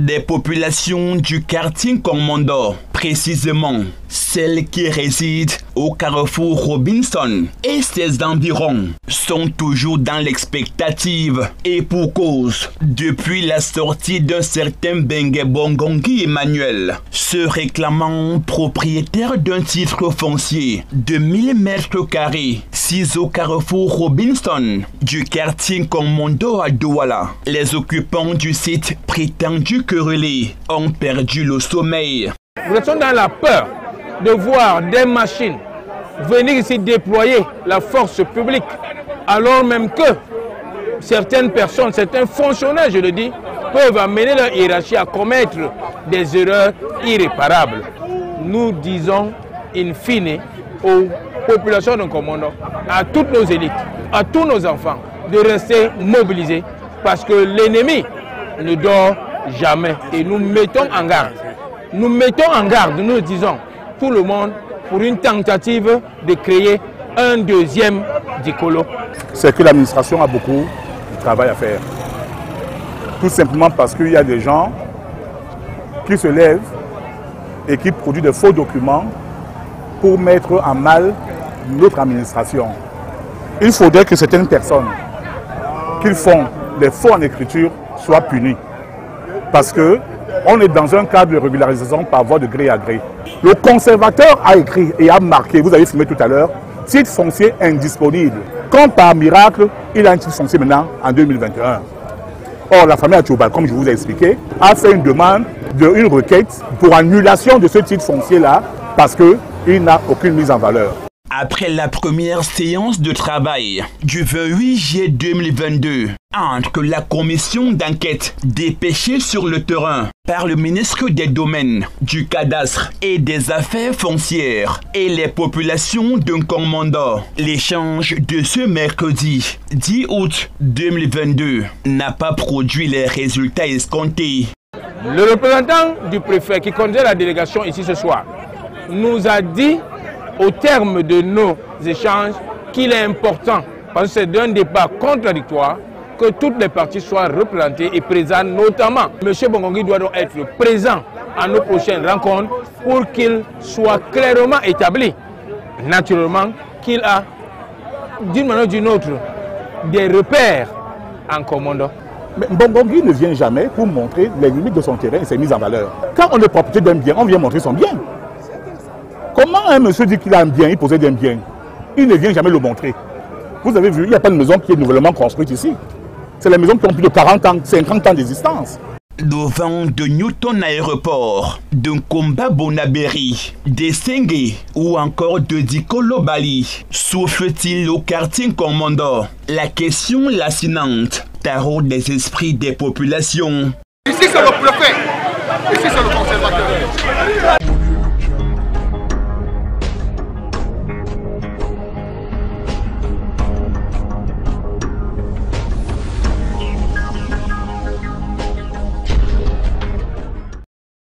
des populations du quartier Kommondo, précisément celles qui résident au carrefour Robinson et ses environs, sont toujours dans l'expectative et pour cause. Depuis la sortie d'un certain Bengue Bongongi Emmanuel, se réclamant propriétaire d'un titre foncier de 1000 mètres carrés, 6 au carrefour Robinson du quartier Kommondo à Douala, les occupants du site prétendu querellé ont perdu le sommeil. Nous sommes dans la peur de voir des machines venir ici déployer la force publique, alors même que certaines personnes, certains fonctionnaires, je le dis, peuvent amener leur hiérarchie à commettre des erreurs irréparables. Nous disons, in fine, aux populations de Kommondo, à toutes nos élites, à tous nos enfants, de rester mobilisés parce que l'ennemi ne dort jamais. Et nous mettons en garde. Nous mettons en garde, nous disons, tout le monde pour une tentative de créer un deuxième Dikolo. C'est que l'administration a beaucoup de travail à faire. Tout simplement parce qu'il y a des gens qui se lèvent et qui produisent de faux documents pour mettre en mal notre administration. Il faudrait que certaines personnes qui font des faux en écriture soient punies. Parce qu'on est dans un cadre de régularisation par voie de gré à gré. Le conservateur a écrit et a marqué, vous avez filmé tout à l'heure, titre foncier indisponible. Comme par miracle, il a un titre foncier maintenant en 2021. Or, la famille Atioubal, comme je vous ai expliqué, a fait une demande, une requête pour annulation de ce titre foncier-là parce qu'il n'a aucune mise en valeur. Après la première séance de travail du 28 juillet 2022, entre la commission d'enquête dépêchée sur le terrain par le ministre des Domaines, du Cadastre et des Affaires foncières et les populations de Kommondo, l'échange de ce mercredi 10 août 2022 n'a pas produit les résultats escomptés. Le représentant du préfet qui conduit la délégation ici ce soir nous a dit au terme de nos échanges qu'il est important, parce que c'est d'un débat contradictoire, que toutes les parties soient représentées et présentes, notamment M. Bongongi doit donc être présent à nos prochaines rencontres pour qu'il soit clairement établi, naturellement, qu'il a, d'une manière ou d'une autre, des repères en Kommondo. Mais Bongongi ne vient jamais pour montrer les limites de son terrain et ses mises en valeur. Quand on est propriétaire d'un bien, on vient montrer son bien. Comment un monsieur dit qu'il a un bien, il possède un bien? Il ne vient jamais le montrer. Vous avez vu, il n'y a pas de maison qui est nouvellement construite ici. C'est les maisons qui ont plus de 40 ans, 50 ans d'existence. Le vent de Newton Aéroport, de Nkomba Bonaberi, de Sengue ou encore de Dikolo Bali souffle-t-il au quartier Kommondo? La question lancinante taraude des esprits des populations. Ici c'est le préfet, ici c'est le conservateur.